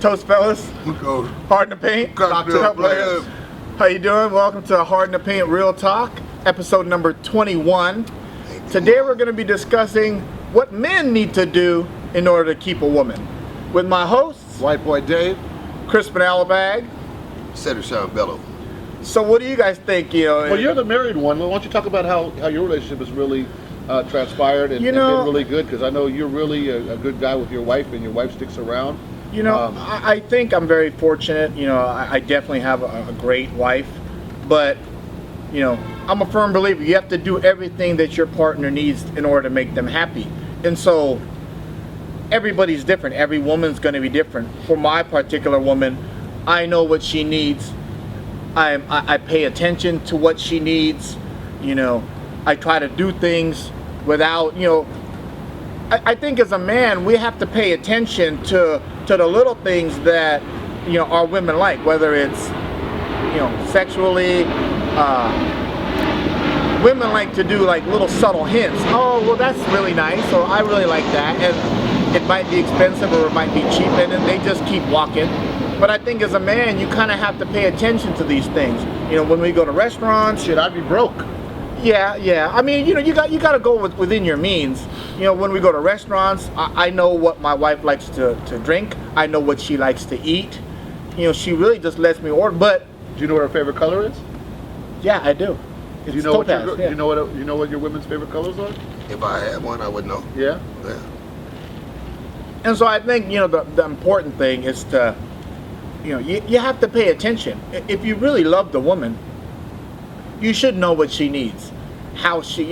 Toast fellas. Hard in the paint. Cocktail players. How you doing? Welcome to Hard in the Paint Real Talk, episode number 21. Today we're going to be discussing what men need to do in order to keep a woman. With my hosts, White Boy Dave. Crispin, Alapag. Cedric, Bello. So what do you guys think? Well, you're the married one. Why don't you talk about how your relationship has really transpired and been really good? Because I know you're really a good guy with your wife, and your wife sticks around. I think I'm very fortunate. I definitely have a great wife, but I'm a firm believer you have to do everything that your partner needs in order to make them happy. And so everybody's different. Every woman's going to be different. For my particular woman, I know what she needs. I pay attention to what she needs. I try to do things without, I think as a man, we have to pay attention to the little things that, our women like, whether it's, sexually, women like to do like little subtle hints. Oh, well, that's really nice, or I really like that, and it might be expensive or it might be cheap, and then they just keep walking. But I think as a man, you kind of have to pay attention to these things. When we go to restaurants, Shit, I'd be broke. Yeah. I mean, you got to go within your means. When we go to restaurants, I know what my wife likes to drink. I know what she likes to eat. She really just lets me order. But Do you know what her favorite color is? yeah, I do. Do you know topaz, you know what your women's favorite colors are? If I had one, I would know. Yeah. Yeah. And so I think the important thing is to you have to pay attention. If you really love the woman, you should know what she needs, how she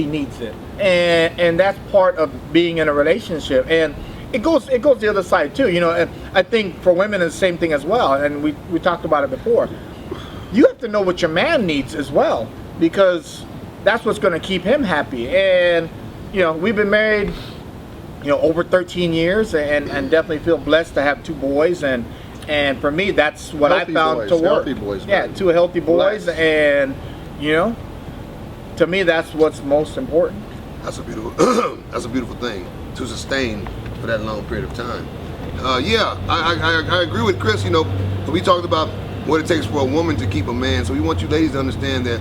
needs it, and that's part of being in a relationship. And it goes the other side too. And I think for women it's the same thing as well. And we talked about it before. You have to know what your man needs as well, because that's what's going to keep him happy. And we've been married over 13 years, and definitely feel blessed to have two boys, and for me that's what Healthy I found boys, to work. healthy boys, yeah, man. two healthy boys. Blessed. And to me that's what's most important. That's a beautiful thing to sustain for that long period of time. I agree with Chris. We talked about what it takes for a woman to keep a man. So we want you ladies to understand that,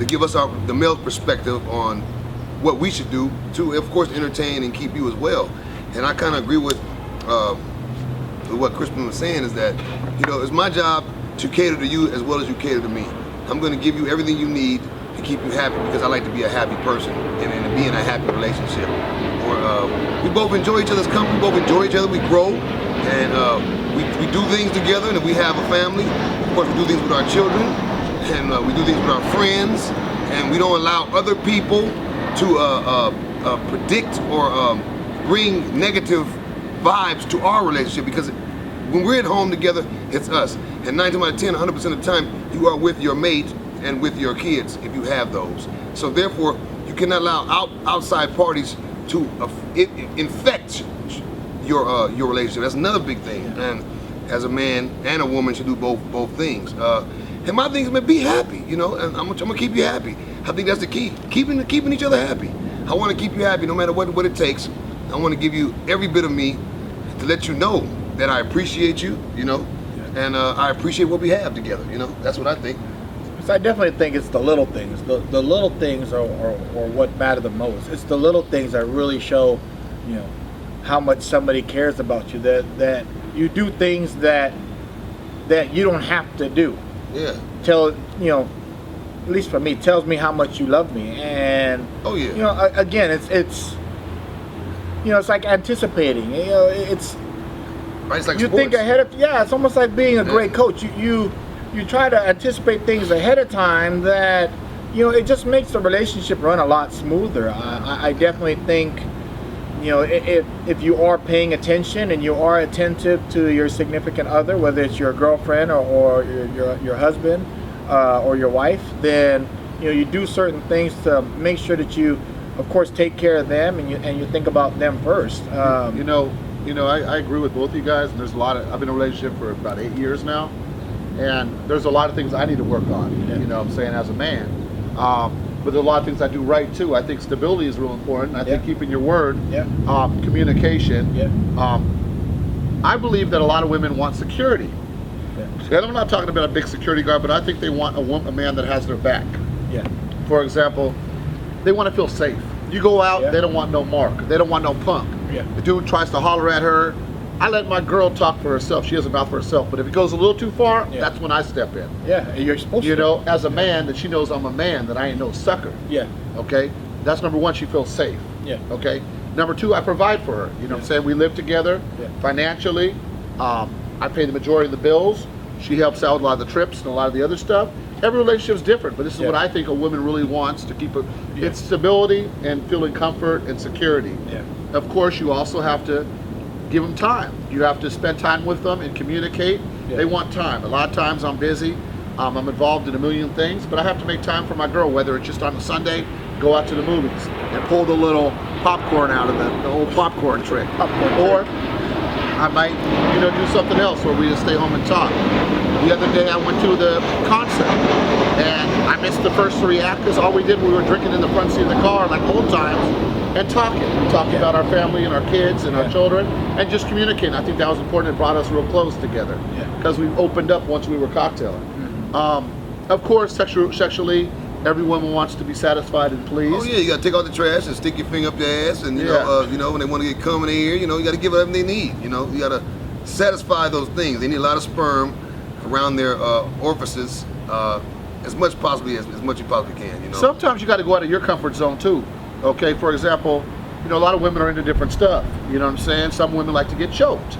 to give us the male perspective on what we should do to, of course, entertain and keep you as well. And I kind of agree with what Crispin was saying, is that it's my job to cater to you as well as you cater to me. I'm going to give you everything you need to keep you happy, because I like to be a happy person and to be in a happy relationship. We both enjoy each other's company, we both enjoy each other, we grow, and we do things together, and if we have a family, of course we do things with our children, and we do things with our friends, and we don't allow other people to predict or bring negative vibes to our relationship, because when we're at home together, it's us. And 9 times out of 10, 100% of the time, you are with your mate and with your kids, if you have those. So therefore, you cannot allow outside parties to infect your relationship. That's another big thing. And as a man and a woman should do both things. And my thing is, be happy, and I'm gonna keep you happy. I think that's the key. Keeping each other happy. I want to keep you happy no matter what it takes. I want to give you every bit of me to let you know that I appreciate you, and I appreciate what we have together, That's what I think. So I definitely think it's the little things. The little things are what matter the most. It's the little things that really show, how much somebody cares about you. That you do things that you don't have to do. Yeah. At least for me, tells me how much you love me. And again, it's like anticipating. It's right. It's like you sports. think ahead of. Yeah, it's almost like being a great coach. You try to anticipate things ahead of time that it just makes the relationship run a lot smoother. I definitely think if you are paying attention and you are attentive to your significant other, whether it's your girlfriend or your husband or your wife, then you do certain things to make sure that you, of course, take care of them and you think about them first. I agree with both of you guys. And there's I've been in a relationship for about 8 years now. And there's a lot of things I need to work on, I'm saying, as a man. But there's a lot of things I do right too. I think stability is real important. I think keeping your word, communication, I believe that a lot of women want security. Yeah. And I'm not talking about a big security guard, but I think they want a man that has their back. Yeah. For example, they want to feel safe. You go out, Yeah. they don't want no mark. They don't want no punk. Yeah. The dude tries to holler at her. I let my girl talk for herself. She has a mouth for herself. But if it goes a little too far, Yeah. that's when I step in. Yeah, you're supposed to. You know, as a man, that she knows I'm a man, that I ain't no sucker. Yeah. Okay? That's number one, she feels safe. Yeah. Okay? Number two, I provide for her. You know what I'm saying? We live together Yeah. financially. I pay the majority of the bills. She helps out with a lot of the trips and a lot of the other stuff. Every relationship is different, but this is Yeah. what I think a woman really wants to keep Yeah. it's stability and feeling comfort and security. Yeah. Of course, you also have to give them time. You have to spend time with them and communicate. Yeah. They want time. A lot of times I'm busy. I'm involved in a million things, but I have to make time for my girl, whether it's just on a Sunday, go out to the movies and pull the little popcorn out of the old popcorn trick. Or I might, do something else where we just stay home and talk. The other day I went to the concert and I missed the first 3 acts because all we did, we were drinking in the front seat of the car like old times and talking Yeah. about our family and our kids and our Yeah. children and just communicating. I think that was important. It brought us real close together Yeah. because we opened up once we were cocktailing. Of course, sexually, every woman wants to be satisfied and pleased. Oh yeah, you gotta take out the trash and stick your finger up their ass, and Yeah. when they want to get cum in their ear, you gotta give them everything they need. You gotta satisfy those things. They need a lot of sperm around their orifices, as much as much you possibly can. Sometimes you got to go out of your comfort zone too. Okay, for example, a lot of women are into different stuff. You know what I'm saying? Some women like to get choked.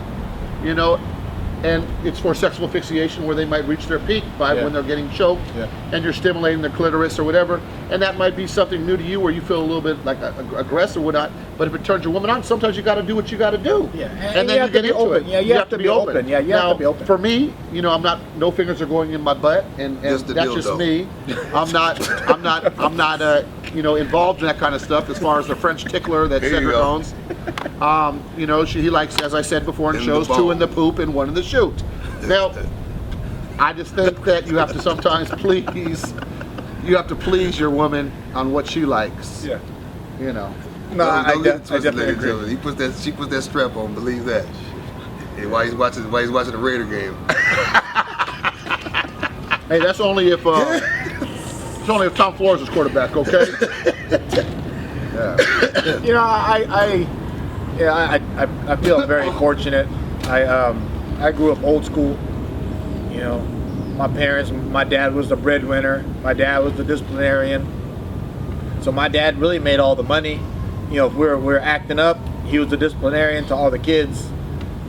And it's for sexual asphyxiation where they might reach their peak by Yeah. when they're getting choked, Yeah. and you're stimulating their clitoris or whatever. And that might be something new to you where you feel a little bit like aggressive or whatnot. But if it turns your woman on, sometimes you got to do what you got to do. Yeah. And then you get into it. Yeah, you have to be open. Yeah, you have to be open. For me, I'm not. No fingers are going in my butt, and Just the that's dildo. just me. I'm not. Involved in that kind of stuff as far as the French tickler that There you Cedric go. owns. He likes, as I said before in In shows, the 2 bone. in the poop and 1 in the shoot. Now, I just think that you have to sometimes please your woman on what she likes. Yeah. You know. No, I Don't get it twisted, definitely ladies and agree. gentlemen. She puts that strap on. Believe that. Hey, while he's watching the Raider game. Hey, that's only if it's only if Tom Flores is quarterback, okay? I feel very fortunate. I grew up old school. My dad was the breadwinner. My dad was the disciplinarian. So my dad really made all the money. If we're acting up, he was the disciplinarian to all the kids.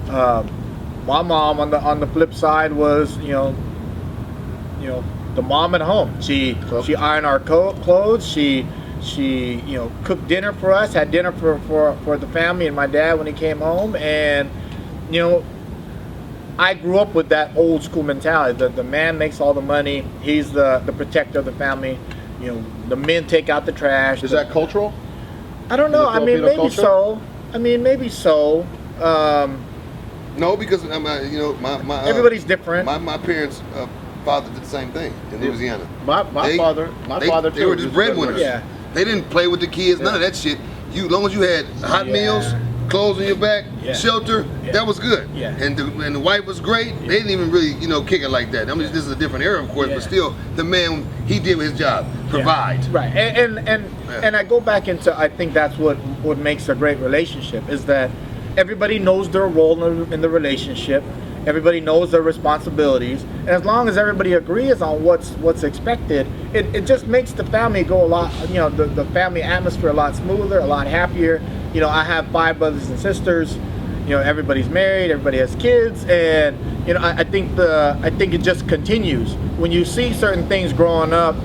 My mom on the flip side was the mom at home. She ironed our clothes. She cooked dinner for us, had dinner for the family and my dad when he came home. And I grew up with that old school mentality. The man makes all the money. He's the protector of the family. The men take out the trash. Is that cultural? I don't know. Is it Filipino Maybe so. No, because my Everybody's different. My parents' father did the same thing in Louisiana. My father They too. were just breadwinners. Yeah. They didn't play with the kids. None of that shit. As long as you had hot Yeah. meals, clothes on your back, Yeah. shelter, Yeah. that was good. Yeah. And the wife was great. They didn't even really kick it like that. I mean, this is a different era, of course, Yeah. but still, the man, he did his job, provide. Yeah. Right. And I go back into, I think that's what makes a great relationship is that everybody knows their role in the relationship. Everybody knows their responsibilities, and as long as everybody agrees on what's expected, it just makes the family go a lot, the family atmosphere a lot smoother, a lot happier. I have 5 brothers and sisters. Everybody's married, everybody has kids, and I think it just continues. When you see certain things growing up,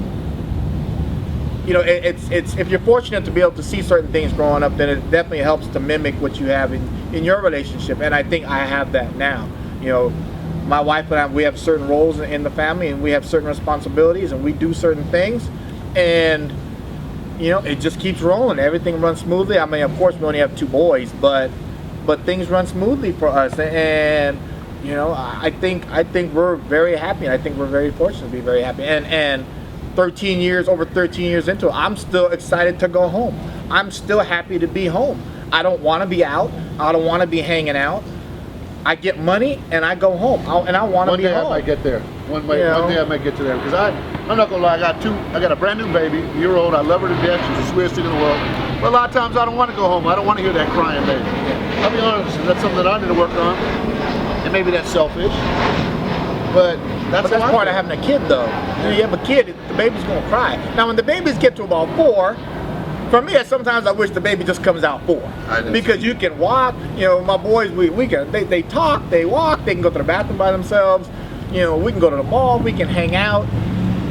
it's if you're fortunate to be able to see certain things growing up, then it definitely helps to mimic what you have in your relationship, and I think I have that now. My wife and I, we have certain roles in the family, and we have certain responsibilities, and we do certain things, and it just keeps rolling. Everything runs smoothly. I mean, of course, we only have 2 boys, but things run smoothly for us, and I think we're very happy. I think we're very fortunate to be very happy, and over 13 years into it, I'm still excited to go home. I'm still happy to be home. I don't want to be out. I don't want to be hanging out. I get money and I go home, and I want to One be day home. I might get there. One day I might get to there because I'm not gonna lie. I got a brand new baby, year-old. I love her to death. She's the sweetest thing in the world. But a lot of times I don't want to go home. I don't want to hear that crying baby. I'll be honest, that's something that I need to work on. And maybe that's selfish, but that's part of having a kid, though. You have a kid, the baby's gonna cry. Now, when the babies get to about 4, for me, sometimes I wish the baby just comes out 4, because you can walk. You know, my boys, we can they talk, they walk, they can go to the bathroom by themselves. You know, we can go to the mall, we can hang out.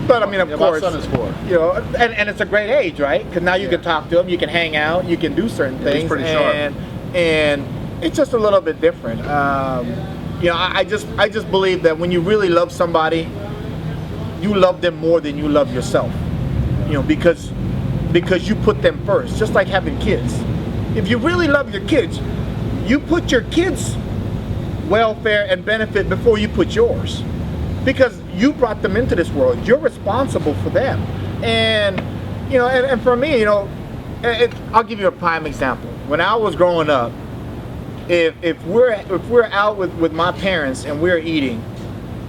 But I mean, of course, my son is 4. You know, and it's a great age, right? Because now you can talk to them, you can hang out, you can do certain things, he's pretty sharp. And it's just a little bit different. You know, I just believe that when you really love somebody, you love them more than you love yourself. You know, because you put them first, just like having kids. If you really love your kids, you put your kids' welfare and benefit before you put yours, because you brought them into this world. You're responsible for them. And you know, and for me, you know, I'll give you a prime example. When I was growing up, if we're out with my parents and we're eating,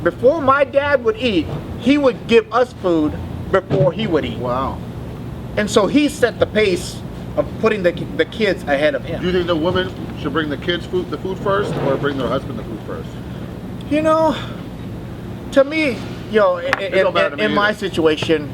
before my dad would eat, he would give us food before he would eat. Wow. And so he set the pace of putting the kids ahead of him. Do you think the woman should bring the kids the food first, or bring their husband the food first? You know, to me, you know, in my situation,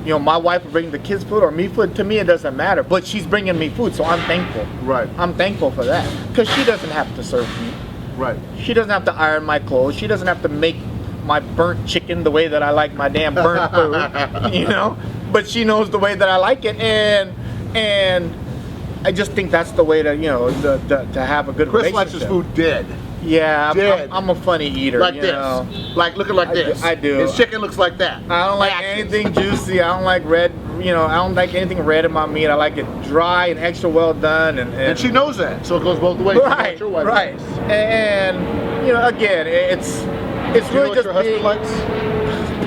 you know, my wife would bring the kids food or me food. To me, it doesn't matter. But she's bringing me food, so I'm thankful. Right. I'm thankful for that, because she doesn't have to serve me. Right. She doesn't have to iron my clothes. She doesn't have to make my burnt chicken the way that I like my damn burnt food. You know, but she knows the way that I like it, and I just think that's the way to, you know, to have a good Chris relationship. likes his food dead. Yeah, I'm a funny eater. Like you this. know? Like looking like this. I do. His chicken looks like that. I don't like anything juicy. I don't like red. You know, I don't like anything red in my meat. I like it dry and extra well done. And she knows that, so it goes both ways. Right, Your wife right. knows. And you know, again, it's really just your husband likes?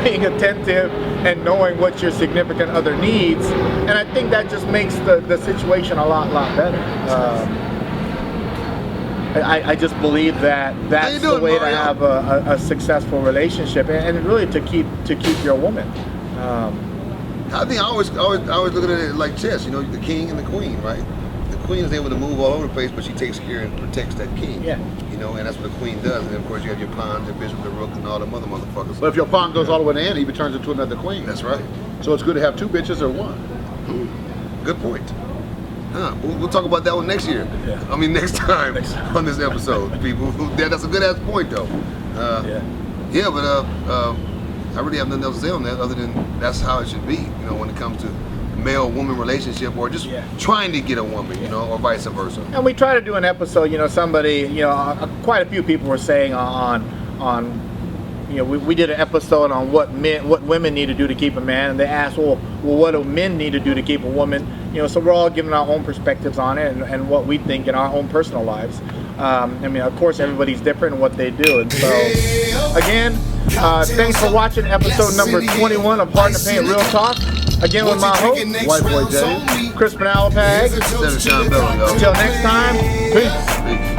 being attentive and knowing what your significant other needs, and I think that just makes the situation a lot better. I just believe that that's the way to have a successful relationship, and really to keep your woman. I think I always look at it like chess. You know, the king and the queen, right? The queen is able to move all over the place, but she takes care and protects that king. Yeah. You know, and that's what the queen does. And of course, you have your pawns, your bishop, the rook, and all them other motherfuckers. But if your pawn goes all the way to end, he turns into another queen. That's right. So it's good to have 2 bitches or 1. Good point. Huh. We'll talk about that one next year. Yeah. I mean, next time on this episode, people. That's a good ass point, though. Yeah, but I really have nothing else to say on that other than that's how it should be. You know, when it comes to male-woman relationship, or just trying to get a woman, you know, or vice versa. And we try to do an episode. You know, somebody, you know, quite a few people were saying on. You know, we did an episode on what women need to do to keep a man, and they asked, well, what do men need to do to keep a woman? You know, so we're all giving our own perspectives on it and what we think in our own personal lives. I mean, of course, everybody's different in what they do, and so again, thanks for watching episode number 21 of Hard to Paint Real Talk. Again, with my host, White Boy Dave, Crispin Alapag. Bello, Until next time, peace. Peace.